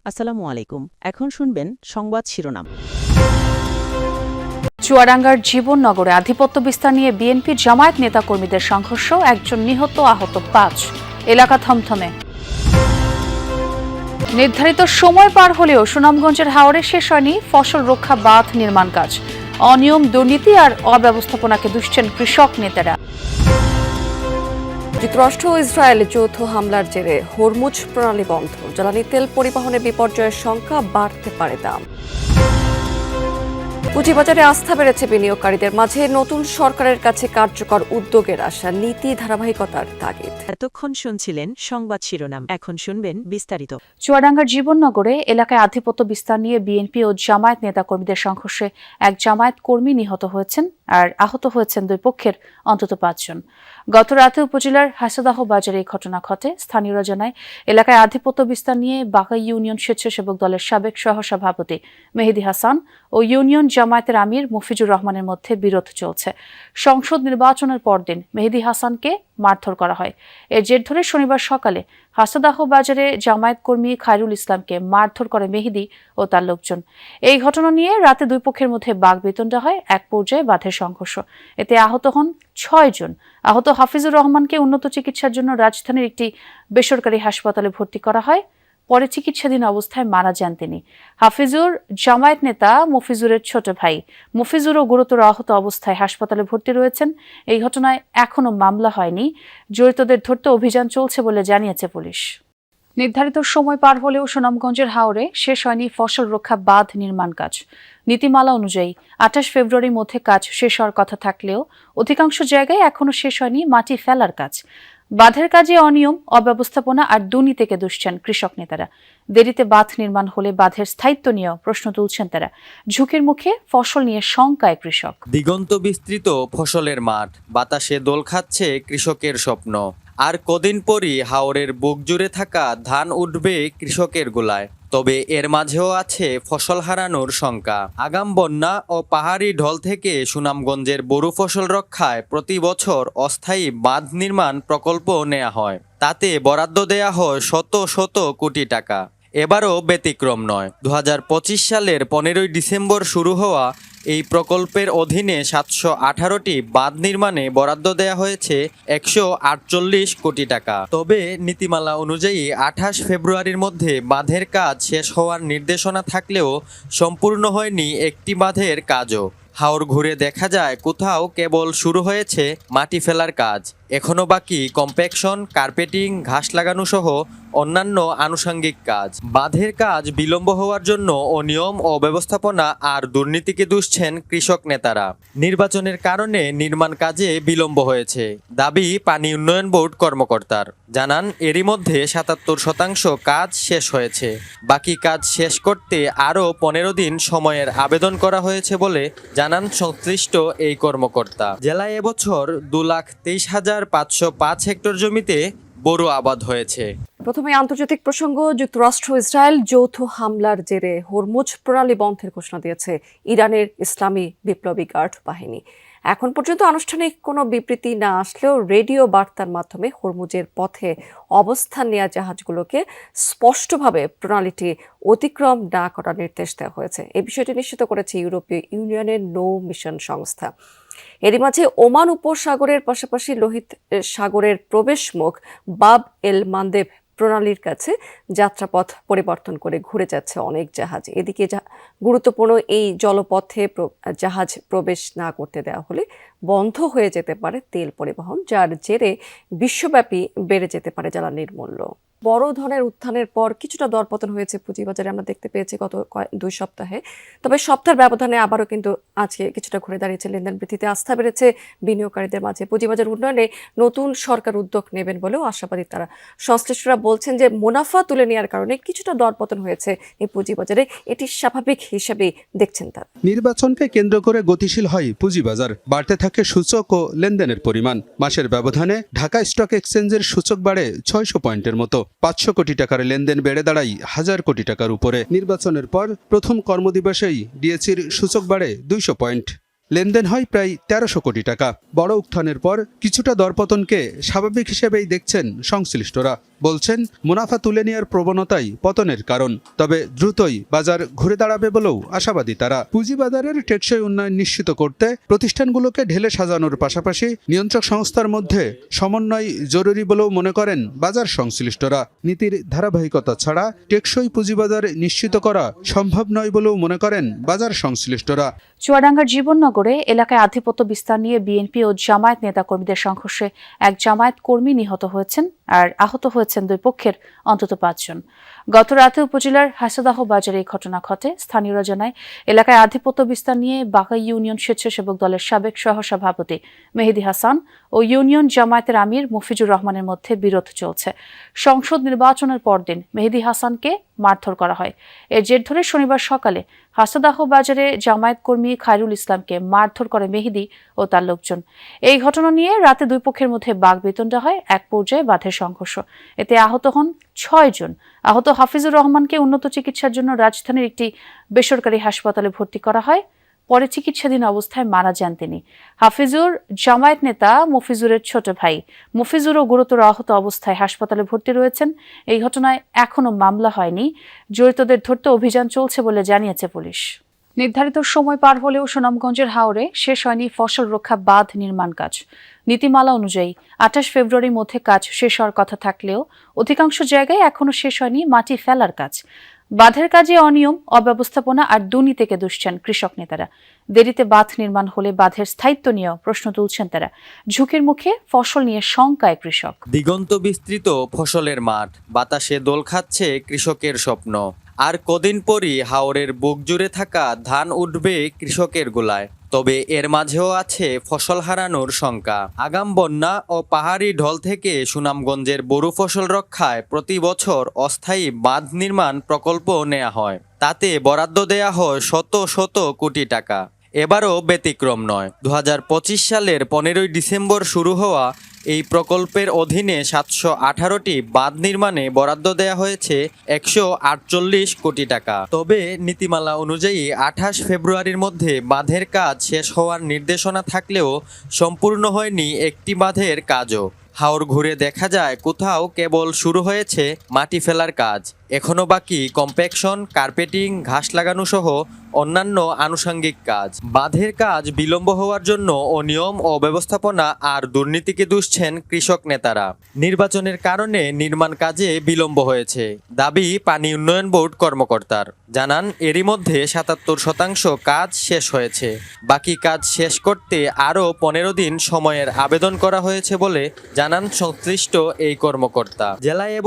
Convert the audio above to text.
আসসালামু আলাইকুম। এখন শুনবেন সংবাদ শিরোনাম। চুয়াডাঙ্গার জীবননগরে আধিপত্য বিস্তার নিয়ে বিএনপির জামায়াত নেতাকর্মীদের সংঘর্ষ, একজন নিহত, আহত 5। এলাকা থমথমে। নির্ধারিত সময় পার হলেও সুনামগঞ্জের হাওরে শেষ হয়নি ফসল রক্ষা বাঁধ নির্মাণ কাজ। অনিয়ম, দুর্নীতি আর অব্যবস্থাপনাকে দুষছেন কৃষক নেতারা। যুক্তরাষ্ট্র ও ইসরায়েলে যৌথ হামলার জেরে হরমুজ প্রণালী বন্ধ, জ্বালানি তেল পরিবহনে বিপর্যয়ের সংখ্যা, বাড়তে পারে দাম। পুঁজিবাজারে আস্থা বেড়েছে বিনিয়োগকারীদের মাঝে, নতুন সরকারের কাছে কার্যকর উদ্যোগের আশা, নীতি ধারাবাহিকতার তাগিদ। এতক্ষণ শুনছিলেন সংবাদ শিরোনাম, এখন শুনবেন বিস্তারিত। চুয়াডাঙ্গার জীবননগরে এলাকায় আধিপত্য বিস্তার নিয়ে বিএনপি ও জামায়াত নেতাকর্মীদের সংঘর্ষে এক জামায়াত কর্মী নিহত হয়েছেন আর আহত হয়েছেন দুই পক্ষের অন্তত 5 জন। গত রাতে উপজেলার হাসাদাহ বাজারে এই ঘটনা ঘটে। স্থানীয়রা জানায়, এলাকায় আধিপত্য বিস্তার নিয়ে বাঘা ইউনিয়ন স্বেচ্ছাসেবক দলের সাবেক সহসভাপতি মেহেদী হাসান ও ইউনিয়ন জামায়াতের আমির মফিজুর রহমানের মধ্যে বিরোধ চলছে। সংসদ নির্বাচনের পরদিন মেহেদী হাসানকে মারধর করা হয়। এর জের ধরে শনিবার সকালে হাসাদাহ বাজারে জামায়াত কর্মী খায়রুল ইসলামকে মারধর করে মেহেদী ও তার লোকজন। এই ঘটনা নিয়ে রাতে দুই পক্ষের মধ্যে বাকবিতণ্ডা হয়, এক পর্যায়ে বাঁধের সংঘর্ষ। এতে আহত হন 6 জন। আহত হাফিজুর রহমানকে উন্নত চিকিৎসার জন্য রাজধানীর একটি বেসরকারি হাসপাতালে ভর্তি করা হয়। পরে চিকিৎসাধীন অবস্থায় মারা যান তিনি। হাফিজুর জামায়াত নেতা মফিজুরের ছোট ভাই। মফিজুরও গুরুতর আহত অবস্থায় হাসপাতালে ভর্তি রয়েছেন। এই ঘটনায় এখনো মামলা হয়নি। জড়িতদের ধরতে অভিযান চলছে বলে জানিয়েছে পুলিশ। নির্ধারিত সময় পার হলেও সুনামগঞ্জের হাওরে শেষ হয়নি ফসল রক্ষা বাঁধ নির্মাণ কাজ। নীতিমালা অনুযায়ী 28 ফেব্রুয়ারির মধ্যে কাজ শেষ হওয়ার কথা থাকলেও অধিকাংশ জায়গায় এখনো শেষ হয়নি মাটি ফেলার কাজ। বাঁধের কাজে অনিয়ম, অব্যবস্থাপনা আর দুর্নীতিকে দুষছেন কৃষক নেতারা। দেরিতে বাঁধ নির্মাণ হলে বাঁধের স্থায়িত্ব নিয়েও প্রশ্ন তুলছেন তারা। ঝুঁকির মুখে ফসল নিয়ে শঙ্কায় কৃষক। দিগন্ত বিস্তৃত ফসলের মাঠ, বাতাসে দোল খাচ্ছে কৃষকের স্বপ্ন। আর কদিন পরই হাওরের বুক জুড়ে থাকা ধান উঠবে কৃষকের গোলায়। তবে এর মাঝেও আছে ফসল হারানোর শঙ্কা। আগাম বন্যা ও পাহাড়ি ঢল থেকে সুনামগঞ্জের বোরো ফসল রক্ষায় প্রতি বছর অস্থায়ী বাঁধ নির্মাণ প্রকল্প নেওয়া হয়। তাতে বরাদ্দ দেয়া হয় শত শত কোটি টাকা। এবারও ব্যতিক্রম নয়। 2025 সালের 15 ডিসেম্বর শুরু হওয়া এই প্রকল্পের অধীনে 718টি বাঁধ নির্মাণে বরাদ্দ দেয়া হয়েছে 148 কোটি টাকা। তবে নীতিমালা অনুযায়ী 28 ফেব্রুয়ারির মধ্যে বাঁধের কাজ শেষ হওয়ার নির্দেশনা থাকলেও সম্পূর্ণ হয়নি একটি বাঁধের কাজও। হাওর ঘুরে দেখা যায় কোথাও কেবল শুরু হয়েছে মাটি ফেলার কাজ, এখনো বাকি কম্প্যাকশন, কার্পেটিং, ঘাস লাগানো সহ অন্যান্য আনুষঙ্গিক কাজ। বাঁধের কাজ বিলম্ব হওয়ার জন্য অনিয়ম, অব্যবস্থাপনা আর দুর্নীতিকে দুষছেন কৃষক নেতারা। নির্বাচনের কারণে নির্মাণ কাজে বিলম্ব হয়েছে দাবি পানি উন্নয়ন বোর্ড কর্মকর্তার। জানান, এরই মধ্যে 77% কাজ শেষ হয়েছে। বাকি কাজ শেষ করতে আরও 15 দিন সময়ের আবেদন করা হয়েছে বলে জানান সংশ্লিষ্ট এই কর্মকর্তা। জেলায় এবছর 2,23,505 হেক্টর জমিতে বোরো আবাদ হয়েছে। প্রথমে আন্তর্জাতিক প্রসঙ্গ। যুক্তরাষ্ট্র ইসরায়েল যৌথ হামলার জেরে হরমুজ প্রণালী বন্ধের ঘোষণা দিয়েছে ইরানের ইসলামী বিপ্লবী গার্ড বাহিনী। এখন পর্যন্ত আনুষ্ঠানিক কোনো বিবৃতি না আসলেও রেডিও বার্তার মাধ্যমে হরমুজের পথে অবস্থান নেওয়া জাহাজগুলোকে স্পষ্টভাবে প্রণালীটি অতিক্রম না করার নির্দেশ দেওয়া হয়েছে। এই বিষয়টি নিশ্চিত করেছে ইউরোপীয় ইউনিয়নের নৌ মিশন সংস্থা। এরই মাঝে ওমান উপসাগরের পাশাপাশি লোহিত সাগরের প্রবেশমুখ বাব এল মান্দেব প্রণালীর কাছে যাত্রাপথ পরিবর্তন করে ঘুরে যাচ্ছে অনেক জাহাজ। এদিকে গুরুত্বপূর্ণ এই জলপথে জাহাজ প্রবেশ না করতে দেওয়া হলে বন্ধ হয়ে যেতে পারে তেল পরিবহন, যার জেরে বিশ্বব্যাপী বেড়ে যেতে পারে জ্বালানির মূল্য। বড় ধরনের উত্থানের পর কিছুটা দরপতন হয়েছে পুঁজিবাজারে, আমরা দেখতে পেয়েছি গত 2 সপ্তাহে। তবে সপ্তাহের ব্যবধানে আবারও কিন্তু আজকে কিছুটা ঘুরে দাঁড়িয়েছে। লেনদেন বৃদ্ধিতে আস্থা বেড়েছে বিনিয়োগকারীদের মাঝে। পুঁজিবাজার উন্নয়নে নতুন সরকার উদ্যোগ নেবেন বলেও আশাবাদী তারা। সংশ্লিষ্টরা বলছেন যে মুনাফা তুলে নেওয়ার কারণে কিছুটা দরপতন হয়েছে এই পুঁজিবাজারে, এটি স্বাভাবিক হিসেবেই দেখছেন তারা। নির্বাচনকে কেন্দ্র করে গতিশীল হয় পুঁজিবাজার, বাড়তে থাকে সূচক ও লেনদেনের পরিমাণ। মাসের ব্যবধানে ঢাকা স্টক এক্সচেঞ্জের সূচক বাড়ে 600 পয়েন্টের মতো। 500 কোটি টাকার লেনদেন বেড়ে দাঁড়ায় 1000 কোটি টাকার উপরে। নির্বাচনের পর প্রথম কর্মদিবসেই ডিএসইর সূচক বাড়ে 200 পয়েন্ট। লেনদেন হয় প্রায় 1300 কোটি টাকা। বড় উত্থানের পর কিছুটা দরপতনকে স্বাভাবিক হিসেবেই দেখছেন সংশ্লিষ্টরা। বলছেন মুনাফা তুলে নেওয়ার প্রবণতাই পতনের কারণ। তবে দ্রুতই বাজার ঘুরে দাঁড়াবে বলেও আশাবাদী তারা। পুঁজিবাজারের টেকসই উন্নয়ন নিশ্চিত করতে প্রতিষ্ঠানগুলোকে ঢেলে সাজানোর পাশাপাশি নিয়ন্ত্রক সংস্থার মধ্যে সমন্বয় জরুরি বলেও মনে করেন বাজার সংশ্লিষ্টরা। নীতির ধারাবাহিকতা ছাড়া টেকসই পুঁজিবাজার নিশ্চিত করা সম্ভব নয় বলেও মনে করেন বাজার সংশ্লিষ্টরা। চুয়াডাঙ্গার জীবননগরে এলাকায় আধিপত্য বিস্তার নিয়ে বিএনপি ও জামায়াত নেতাকর্মীদের সংঘর্ষে এক জামায়াত কর্মী নিহত হয়েছেন আর আহত হয়েছেন দুই পক্ষের অন্তত 5 জন। গত রাতে উপজেলার হাসাদাহ বাজারে এই ঘটনা ঘটে। স্থানীয়রা জানায়, এলাকায় আধিপত্য বিস্তার নিয়ে বাঘা ইউনিয়ন স্বেচ্ছাসেবক দলের সাবেক সহসভাপতি মেহেদী হাসান ও ইউনিয়ন জামায়াতের আমির মফিজুর রহমানের মধ্যে বিরোধ চলছে। সংসদ নির্বাচনের পরদিন মেহেদী হাসানকে মারধর করা হয়। এর জের ধরে শনিবার সকালে হাসাদাহ বাজারে জামায়াত কর্মী খায়রুল ইসলামকে মারধর করে মেহেদী ও তার লোকজন। এই ঘটনা নিয়ে রাতে দুই পক্ষের মধ্যে বাকবিতণ্ডা হয়। এক পর্যায়ে বাধে সংঘর্ষ। এতে আহত হন 6 জন। আহত হাফিজুর রহমানকে উন্নত চিকিৎসার জন্য রাজধানীর একটি বেসরকারি হাসপাতালে ভর্তি করা হয়। পরে চিকিৎসাধীন অবস্থায় মারা যান তিনি। হাফিজুর জামায়াত নেতা মফিজুরের ছোট ভাই। মফিজুরও গুরুতর আহত অবস্থায় হাসপাতালে ভর্তি রয়েছেন। এই ঘটনায় এখনো মামলা হয়নি। জড়িতদের ধরতে অভিযান চলছে বলে জানিয়েছে পুলিশ। নির্ধারিত সময় পার হলেও সুনামগঞ্জের হাওরে শেষ হয়নি ফসল রক্ষা বাঁধ নির্মাণ কাজ। নীতিমালা অনুযায়ী 28 ফেব্রুয়ারির মধ্যে কাজ শেষ হওয়ার কথা থাকলেও অধিকাংশ জায়গায় এখনো শেষ হয়নি মাটি ফেলার কাজ। বাঁধের কাজে অনিয়ম, অব্যবস্থাপনা আর দুর্নীতিকে দুষছেন কৃষক নেতারা। দেরিতে বাঁধ নির্মাণ হলে বাঁধের স্থায়িত্ব নিয়েও প্রশ্ন তুলছেন তারা। ঝুঁকির মুখে ফসল নিয়ে শঙ্কায় কৃষক। দিগন্ত বিস্তৃত ফসলের মাঠ, বাতাসে দোল খাচ্ছে কৃষকের স্বপ্ন। আর কদিন পরই হাওরের বুক জুড়ে থাকা ধান উঠবে কৃষকের গোলায়। তবে এর মাঝেও আছে ফসল হারানোর শঙ্কা। আগাম বন্যা ও পাহাড়ি ঢল থেকে সুনামগঞ্জের বোরো ফসল রক্ষায় প্রতি বছর অস্থায়ী বাঁধ নির্মাণ প্রকল্প নেওয়া হয়। তাতে বরাদ্দ দেয়া হয় শত শত কোটি টাকা। এবারও ব্যতিক্রম নয়। 2025 সালের 15 ডিসেম্বর শুরু হওয়া এই প্রকল্পের অধীনে 718টি বাঁধ নির্মাণে বরাদ্দ দেয়া হয়েছে 148 কোটি টাকা। তবে নীতিমালা অনুযায়ী 28 ফেব্রুয়ারির মধ্যে বাঁধের কাজ শেষ হওয়ার নির্দেশনা থাকলেও সম্পূর্ণ হয়নি একটি বাঁধের কাজও। হাওর ঘুরে দেখা যায় কোথাও কেবল শুরু হয়েছে মাটি ফেলার কাজ। এখনো বাকি কম্প্যাকশন, কার্পেটিং, ঘাস লাগানো সহ অন্যান্য আনুষঙ্গিক কাজ। বাঁধের কাজ বিলম্ব হওয়ার জন্য অনিয়ম, অব্যবস্থাপনা আর দুর্নীতিকে দুষছেন কৃষক নেতারা। নির্বাচনের কারণে নির্মাণ কাজে বিলম্ব হয়েছে দাবি পানি উন্নয়ন বোর্ড কর্মকর্তার। জানান, এরই মধ্যে 77% কাজ শেষ হয়েছে। বাকি কাজ শেষ করতে আরও 15 দিন সময়ের আবেদন করা হয়েছে বলে জানান সংশ্লিষ্ট এই কর্মকর্তা। জেলায়